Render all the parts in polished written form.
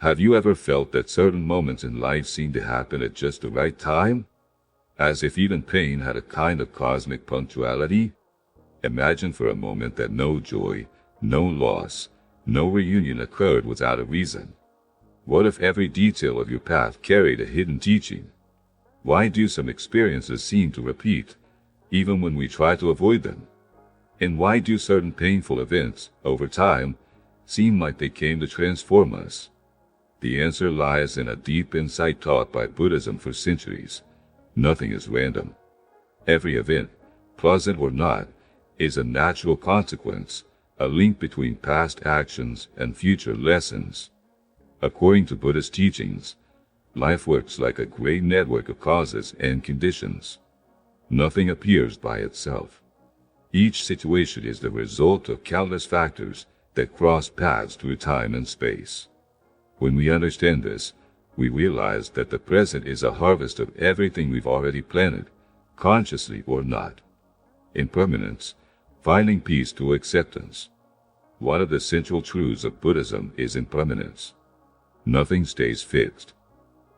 Have you ever felt that certain moments in life seem to happen at just the right time? As if even pain had a kind of cosmic punctuality? Imagine for a moment that no joy, no loss, no reunion occurred without a reason. What if every detail of your path carried a hidden teaching? Why do some experiences seem to repeat, even when we try to avoid them? And why do certain painful events, over time, seem like they came to transform us? The answer lies in a deep insight taught by Buddhism for centuries. Nothing is random. Every event, pleasant or not, is a natural consequence, a link between past actions and future lessons. According to Buddhist teachings, life works like a great network of causes and conditions. Nothing appears by itself. Each situation is the result of countless factors that cross paths through time and space. When we understand this, we realize that the present is a harvest of everything we've already planted, consciously or not. Impermanence, finding peace through acceptance. One of the central truths of Buddhism is impermanence. Nothing stays fixed.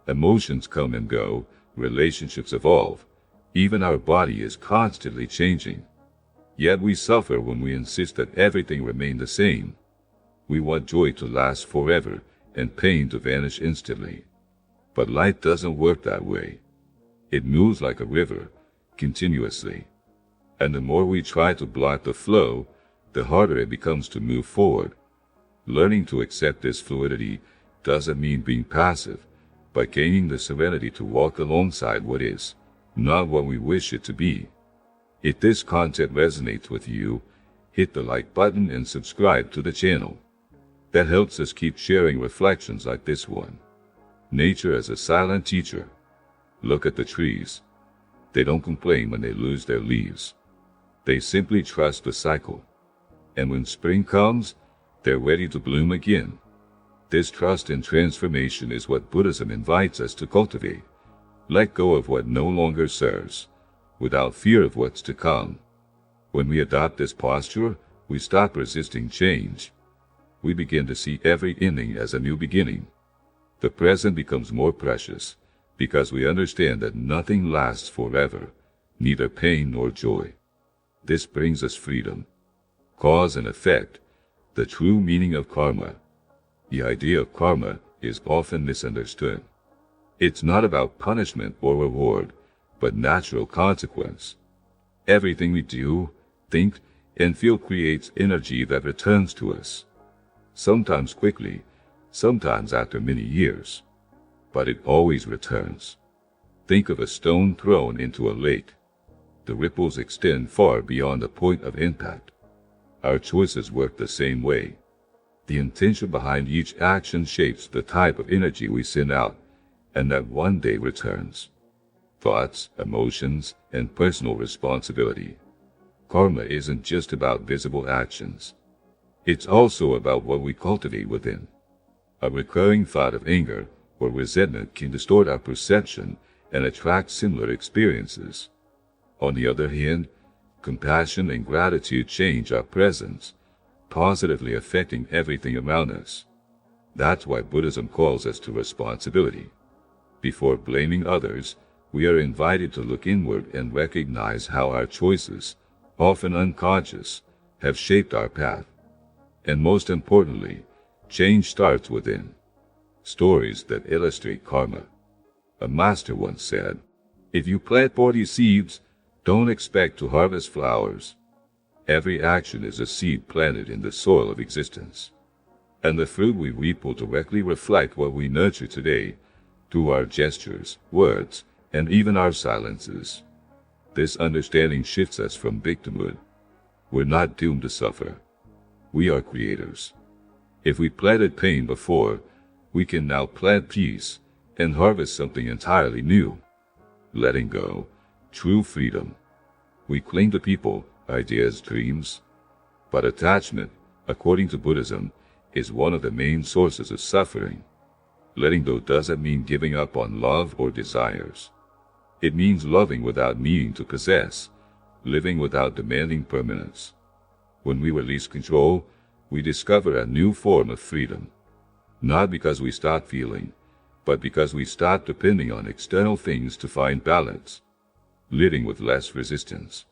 Emotions come and go, relationships evolve, even our body is constantly changing. Yet we suffer when we insist that everything remain the same. We want joy to last forever and pain to vanish instantly. But life doesn't work that way. It moves like a river, continuously. And the more we try to block the flow, the harder it becomes to move forward. Learning to accept this fluidity doesn't mean being passive, but gaining the serenity to walk alongside what is, not what we wish it to be. If this content resonates with you, hit the like button and subscribe to the channel. That helps us keep sharing reflections like this one. Nature as a silent teacher. Look at the trees. They don't complain when they lose their leaves. They simply trust the cycle. And when spring comes, they're ready to bloom again. This trust in transformation is what Buddhism invites us to cultivate. Let go of what no longer serves, without fear of what's to come. When we adopt this posture, we stop resisting change. We begin to see every ending as a new beginning. The present becomes more precious, because we understand that nothing lasts forever, neither pain nor joy. This brings us freedom. Cause and effect, the true meaning of karma. The idea of karma is often misunderstood. It's not about punishment or reward, but natural consequence. Everything we do, think, and feel creates energy that returns to us. Sometimes quickly, sometimes after many years. But it always returns. Think of a stone thrown into a lake. The ripples extend far beyond the point of impact. Our choices work the same way. The intention behind each action shapes the type of energy we send out, and that one day returns. Thoughts, emotions, and personal responsibility. Karma isn't just about visible actions. It's also about what we cultivate within. A recurring thought of anger or resentment can distort our perception and attract similar experiences. On the other hand, compassion and gratitude change our presence, positively affecting everything around us. That's why Buddhism calls us to responsibility. Before blaming others, we are invited to look inward and recognize how our choices, often unconscious, have shaped our path. And most importantly, change starts within. Stories that illustrate karma. A master once said, "If you plant 40 seeds, don't expect to harvest flowers." Every action is a seed planted in the soil of existence. And the fruit we reap will directly reflect what we nurture today, through our gestures, words, and even our silences. This understanding shifts us from victimhood. We're not doomed to suffer. We are creators. If we planted pain before, we can now plant peace and harvest something entirely new. Letting go, true freedom. We cling to people, ideas, dreams. But attachment, according to Buddhism, is one of the main sources of suffering. Letting go doesn't mean giving up on love or desires. It means loving without needing to possess, living without demanding permanence. When we release control, we discover a new form of freedom. Not because we start feeling, but because we start depending on external things to find balance, living with less resistance.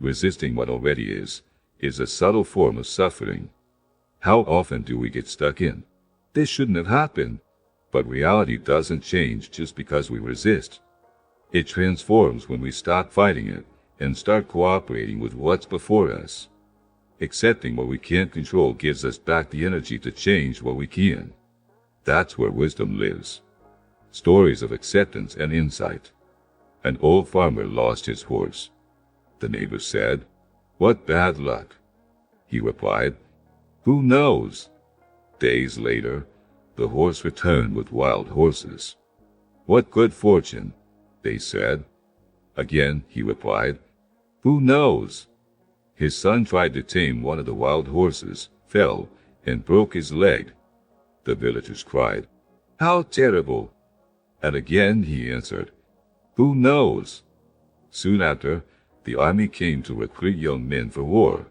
Resisting what already is a subtle form of suffering. How often do we get stuck in, "This shouldn't have happened," but reality doesn't change just because we resist. It transforms when we stop fighting it and start cooperating with what's before us. Accepting what we can't control gives us back the energy to change what we can. That's where wisdom lives. Stories of acceptance and insight. An old farmer lost his horse. The neighbor said, "What bad luck." He replied, "Who knows?" Days later, the horse returned with wild horses. "What good fortune," they said. Again, he replied, "Who knows?" His son tried to tame one of the wild horses, fell, and broke his leg. The villagers cried, "How terrible!" And again he answered, "Who knows?" Soon after, the army came to recruit young men for war,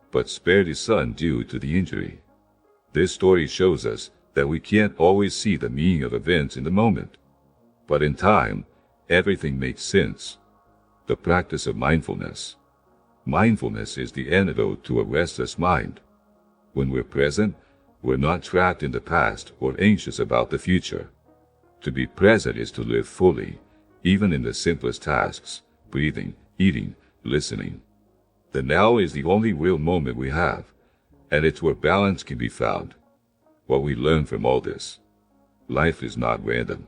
but spared his son due to the injury. This story shows us that we can't always see the meaning of events in the moment, but in time, everything makes sense. The practice of mindfulness. Mindfulness is the antidote to a restless mind. When we're present, we're not trapped in the past or anxious about the future. To be present is to live fully, even in the simplest tasks, breathing, eating, listening. The now is the only real moment we have, and it's where balance can be found. What we learn from all this: life is not random.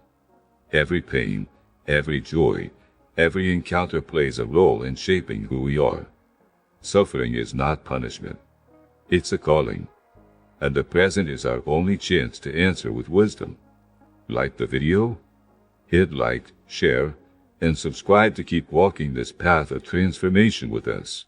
Every pain, every joy, every encounter plays a role in shaping who we are. Suffering is not punishment. It's a calling. And the present is our only chance to answer with wisdom. Like the video? Hit like, share, and subscribe to keep walking this path of transformation with us.